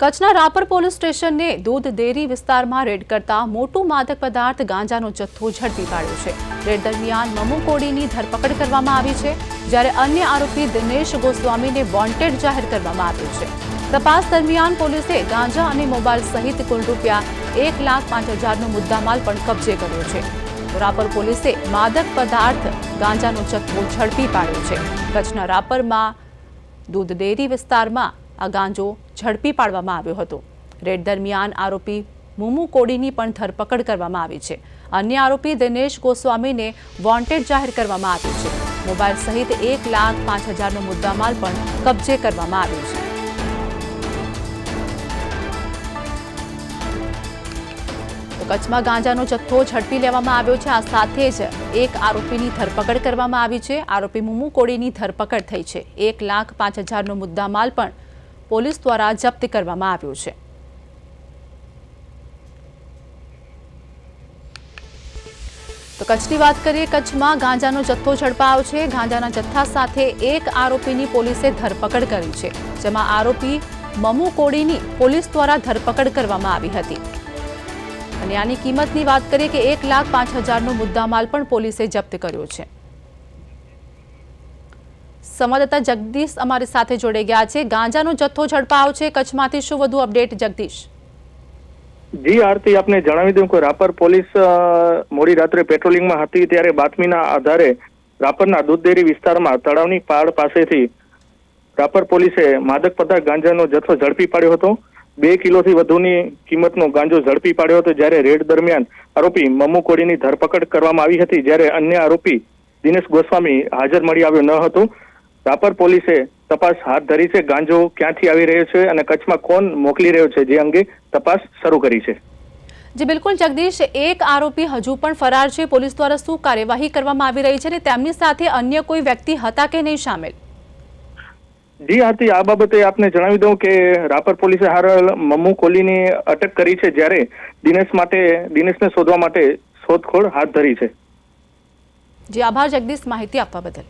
કચ્છના રાપર પોલીસ સ્ટેશને દૂધ ડેરી વિસ્તારમાં રેડ કરતા મોટું માદક પદાર્થ ગાંજાનો જથ્થો ઝડપી પાડ્યો છે। રેડ દરમિયાન મમુ કોડીની ધરપકડ કરવામાં આવી છે, જ્યારે અન્ય આરોપી દિનેશ ગોસ્વામીને વોન્ટેડ જાહેર કરવામાં આવ્યો છે। તપાસ દરમિયાન પોલીસે ગાંજા અને મોબાઈલ સહિત કુલ રૂપિયા 1,05,000નો મુદ્દામાલ પણ કબજે કર્યો છે। રાપર પોલીસે માદક પદાર્થ ગાંજાનો જથ્થો ઝડપી પાડ્યો છે। કચ્છના રાપરમાં દૂધ ડેરી વિસ્તારમાં આ ગાંજો ઝડપી પાડવામાં આવ્યો હતો। રેડ દરમિયાન આરોપી મુમુ કોડીની પણ ધરપકડ કરવામાં આવી છે। અન્ય આરોપી દિનેશ ગોસ્વામીને વોન્ટેડ જાહેર કરવામાં આવ્યો છે। મોબાઈલ સહિત 1,05,000નો મુદ્દામાલ પણ કબજે કરવામાં આવ્યો છે। કચ્છમાં ગાંજાનો જથ્થો ઝડપી લેવામાં આવ્યો છે। આ સાથે જ એક આરોપીની ધરપકડ કરવામાં આવી છે। આરોપી મુમુ કોડીની ધરપકડ થઈ છે। 1,05,000નો મુદ્દામાલ પણ પોલીસ દ્વારા જપ્ત કરવામાં આવ્યો છે। તો કચ્છની વાત કરીએ, કચ્છમાં ગાંજાનો જથ્થો ઝડપાયો છે। ગાંજાના જથ્થા સાથે એક આરોપીની પોલીસે ધરપકડ કરી છે, જેમાં આરોપી મમુ કોડીની પોલીસ દ્વારા ધરપકડ કરવામાં આવી હતી। અને આની કિંમતની વાત કરીએ કે 1,05,000નો મુદ્દામાલ પણ પોલીસે જપ્ત કર્યો છે। સંવાદદાતા જગદીશ અમારી સાથે જોડાઈ ગયા છે। ગાંજાનો જથ્થો ઝડપાયો છે કચ્છમાંથી, શું વધુ અપડેટ જગદીશ? જી આરતી, આપને જણાવી દઉં કે રાપર પોલીસ મોડી રાત્રે પેટ્રોલિંગમાં હતી, ત્યારે બાતમીના આધારે રાપરના દૂધ ડેરી વિસ્તારમાં તળાવની પાળ પાસેથી રાપર પોલીસે માદક પદાર્થ ગાંજાનો જથ્થો ઝડપી પાડ્યો હતો। 2 કિલોથી વધુની કિંમતનો ગાંજો ઝડપી પાડ્યો હતો, જ્યારે રેડ દરમિયાન આરોપી મમુ કોડીની ધરપકડ કરવામાં આવી હતી, જ્યારે અન્ય આરોપી દિનેશ ગોસ્વામી હાજર મળી આવ્યો ન હતો। રાપર પોલીસે તપાસ હાથ ધરી છે। ગાંજો ક્યાંથી આવી રહ્યો છે અને કચ્છમાં કોણ મોકલી રહ્યો છે, જે અંગે તપાસ શરૂ કરી છે। જી બિલકુલ જગદીશ, એક આરોપી હજુ પણ ફરાર છે। પોલીસ દ્વારા શું કાર્યવાહી કરવામાં આવી રહી છે અને તેમની સાથે અન્ય કોઈ વ્યક્તિ હતા કે નહીં સામેલ? જી આરતી, આ બાબતે આપને જણાવી દઉં કે રાપર પોલીસે હાલ મમુ કોલીની અટક કરી છે, જ્યારે દિનેશને શોધવા માટે શોધખોળ હાથ ધરી છે। જી આભાર જગદીશ, માહિતી આપવા બદલ।